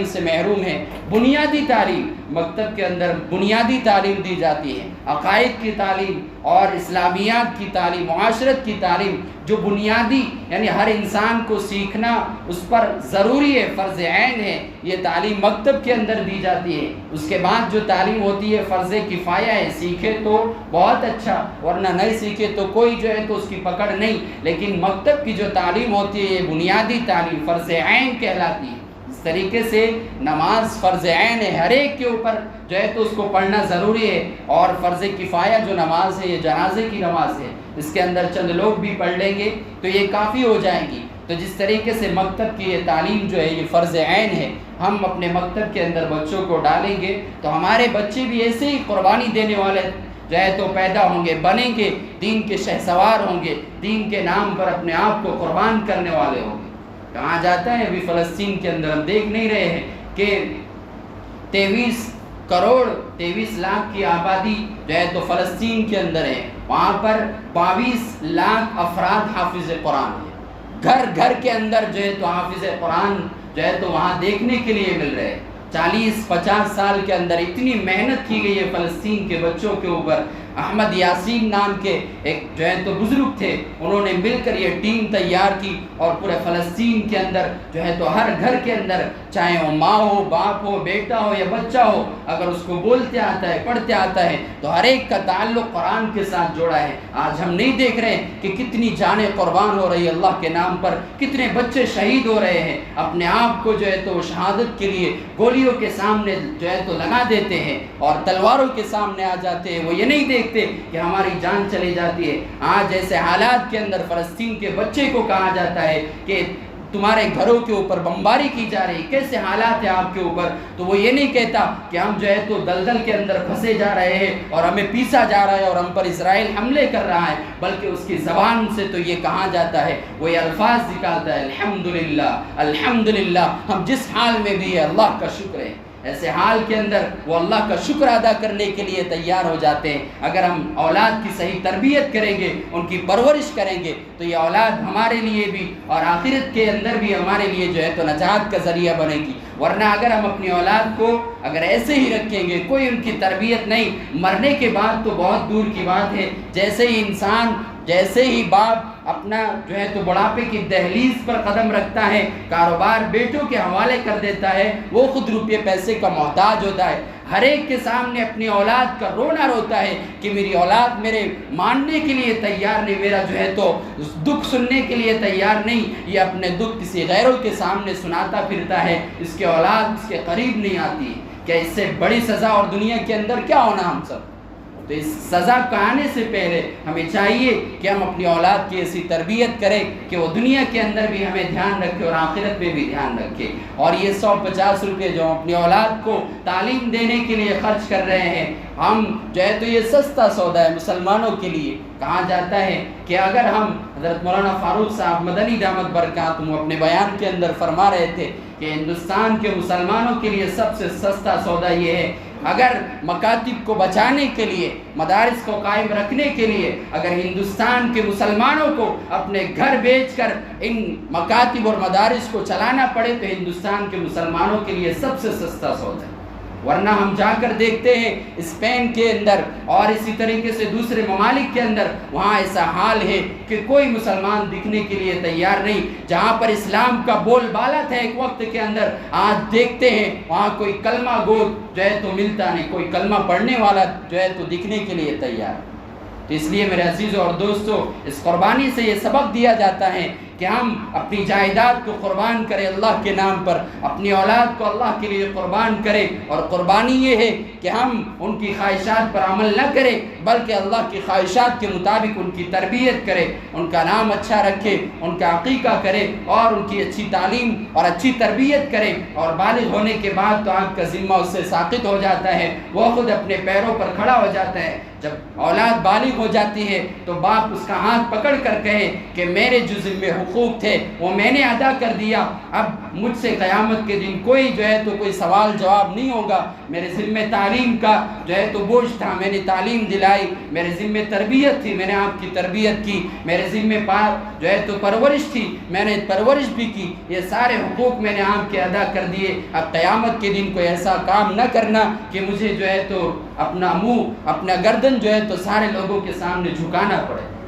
سے محروم ہیں۔ بنیادی تعلیم مکتب کے اندر بنیادی تعلیم دی جاتی ہے، عقائد کی تعلیم اور اسلامیات کی تعلیم، معاشرت کی تعلیم، جو بنیادی یعنی ہر انسان کو سیکھنا اس پر ضروری ہے، فرض عین ہے، یہ تعلیم مکتب کے اندر دی جاتی ہے۔ اس کے بعد جو تعلیم ہوتی ہے فرض کفایہ ہے، سیکھے تو بہت اچھا، ورنہ نہیں سیکھے تو کوئی جو ہے تو اس کی پکڑ نہیں، لیکن مکتب کی جو تعلیم ہوتی ہے یہ بنیادی تعلیم فرض عین کہلاتی ہے۔ اس طریقے سے نماز فرض عین ہے، ہر ایک کے اوپر جو ہے تو اس کو پڑھنا ضروری ہے، اور فرض کفایہ جو نماز ہے یہ جنازے کی نماز ہے، اس کے اندر چند لوگ بھی پڑھ لیں گے تو یہ کافی ہو جائیں گی۔ تو جس طریقے سے مکتب کی یہ تعلیم جو ہے یہ فرض عین ہے، ہم اپنے مکتب کے اندر بچوں کو ڈالیں گے تو ہمارے بچے بھی ایسے ہی قربانی دینے والے جو ہے تو پیدا ہوں گے، بنیں گے، دین کے شہسوار ہوں گے، دین کے نام پر اپنے آپ کو قربان کرنے والے ہوں گے۔ کہا جاتا ہے ابھی فلسطین کے اندر ہم دیکھ نہیں رہے ہیں کہ 23 لاکھ کی آبادی جو ہے تو فلسطین کے اندر ہے، وہاں پر 22 لاکھ افراد حافظ قرآن ہیں، گھر گھر کے اندر جو ہے تو حافظ قرآن جو ہے تو وہاں دیکھنے کے لیے مل رہے ہیں۔ 40-50 سال کے اندر اتنی محنت کی گئی ہے فلسطین کے بچوں کے اوپر۔ احمد یاسین نام کے ایک جو ہے تو بزرگ تھے، انہوں نے مل کر یہ ٹیم تیار کی، اور پورے فلسطین کے اندر جو ہے تو ہر گھر کے اندر، چاہے وہ ماں ہو، باپ ہو، بیٹا ہو یا بچہ ہو، اگر اس کو بولتے آتا ہے، پڑھتے آتا ہے تو ہر ایک کا تعلق قرآن کے ساتھ جوڑا ہے۔ آج ہم نہیں دیکھ رہے کہ کتنی جانیں قربان ہو رہی ہے اللہ کے نام پر، کتنے بچے شہید ہو رہے ہیں، اپنے آپ کو جو ہے تو شہادت کے لیے گولیوں کے سامنے جو ہے تو لگا دیتے ہیں اور تلواروں کے سامنے آ جاتے ہیں۔ وہ یہ نہیں دیکھتے کہ ہماری جان چلی جاتی ہے۔ آج ایسے حالات کے اندر فلسطین کے بچے کو کہا جاتا ہے کہ تمہارے گھروں کے اوپر بمباری کی جا رہی، کیسے حالات ہیں آپ کے اوپر، تو وہ یہ نہیں کہتا کہ ہم جو ہے تو دلدل کے اندر پھنسے جا رہے ہیں اور ہمیں پیسا جا رہا ہے اور ہم پر اسرائیل حملے کر رہا ہے، بلکہ اس کی زبان سے تو یہ کہا جاتا ہے، وہ یہ الفاظ نکالتا ہے، الحمدللہ الحمدللہ، ہم جس حال میں بھی ہے اللہ کا شکر ہے۔ ایسے حال کے اندر وہ اللہ کا شکر ادا کرنے کے لیے تیار ہو جاتے ہیں۔ اگر ہم اولاد کی صحیح تربیت کریں گے، ان کی پرورش کریں گے، تو یہ اولاد ہمارے لیے بھی اور آخرت کے اندر بھی ہمارے لیے جو ہے تو نجات کا ذریعہ بنے گی۔ ورنہ اگر ہم اپنی اولاد کو اگر ایسے ہی رکھیں گے، کوئی ان کی تربیت نہیں، مرنے کے بعد تو بہت دور کی بات ہے، جیسے ہی باپ اپنا جو ہے تو بڑھاپے کی دہلیز پر قدم رکھتا ہے، کاروبار بیٹوں کے حوالے کر دیتا ہے، وہ خود روپے پیسے کا محتاج ہوتا ہے، ہر ایک کے سامنے اپنی اولاد کا رونا روتا ہے کہ میری اولاد میرے ماننے کے لیے تیار نہیں، میرا جو ہے تو دکھ سننے کے لیے تیار نہیں، یہ اپنے دکھ کسی غیروں کے سامنے سناتا پھرتا ہے، اس کے اولاد اس کے قریب نہیں آتی۔ کیا اس سے بڑی سزا اور دنیا کے اندر کیا ہونا ہم سب؟ تو اس سزا کا آنے سے پہلے ہمیں چاہیے کہ ہم اپنی اولاد کی ایسی تربیت کریں کہ وہ دنیا کے اندر بھی ہمیں دھیان رکھے اور آخرت میں بھی دھیان رکھے۔ اور یہ 150 روپے جو ہم اپنی اولاد کو تعلیم دینے کے لیے خرچ کر رہے ہیں، ہم جو ہے تو یہ سستا سودا ہے مسلمانوں کے لیے۔ کہا جاتا ہے کہ اگر ہم حضرت مولانا فاروق صاحب مدنی دامت برکاتہم اپنے بیان کے اندر فرما رہے تھے کہ ہندوستان کے مسلمانوں کے لیے سب سے سستا سودا یہ ہے، اگر مکاتب کو بچانے کے لیے، مدارس کو قائم رکھنے کے لیے، اگر ہندوستان کے مسلمانوں کو اپنے گھر بیچ کر ان مکاتب اور مدارس کو چلانا پڑے تو ہندوستان کے مسلمانوں کے لیے سب سے سستا سودا ہے۔ ورنہ ہم جا کر دیکھتے ہیں اسپین کے اندر اور اسی طریقے سے دوسرے ممالک کے اندر، وہاں ایسا حال ہے کہ کوئی مسلمان دکھنے کے لیے تیار نہیں۔ جہاں پر اسلام کا بول بالا تھا ایک وقت کے اندر، آج دیکھتے ہیں وہاں کوئی کلمہ گو جو ہے تو ملتا نہیں، کوئی کلمہ پڑھنے والا جو ہے تو دکھنے کے لیے تیار۔ تو اس لیے میرے عزیزوں اور دوستوں، اس قربانی سے یہ سبق دیا جاتا ہے کہ ہم اپنی جائیداد کو قربان کریں اللہ کے نام پر، اپنی اولاد کو اللہ کے لیے قربان کریں، اور قربانی یہ ہے کہ ہم ان کی خواہشات پر عمل نہ کریں بلکہ اللہ کی خواہشات کے مطابق ان کی تربیت کریں، ان کا نام اچھا رکھیں، ان کا عقیقہ کریں اور ان کی اچھی تعلیم اور اچھی تربیت کریں، اور بالغ ہونے کے بعد تو آپ کا ذمہ اس سے ساقط ہو جاتا ہے، وہ خود اپنے پیروں پر کھڑا ہو جاتا ہے۔ جب اولاد بالغ ہو جاتی ہے تو باپ اس کا ہاتھ پکڑ کر کہے کہ میرے جو ذمہ حقوق تھے وہ میں نے ادا کر دیا، اب مجھ سے قیامت کے دن کوئی جو ہے تو کوئی سوال جواب نہیں ہوگا۔ میرے ذمہ تعلیم کا جو ہے تو بوجھ تھا، میں نے تعلیم دلائی، میرے ذمہ تربیت تھی، میں نے آپ کی تربیت کی، میرے ذمہ جو ہے تو پرورش تھی، میں نے پرورش بھی کی، یہ سارے حقوق میں نے آپ کے ادا کر دیے۔ اب قیامت کے دن کوئی ایسا کام نہ کرنا کہ مجھے جو ہے تو اپنا منہ اپنا گردن جو ہے تو سارے لوگوں کے سامنے جھکانا پڑے۔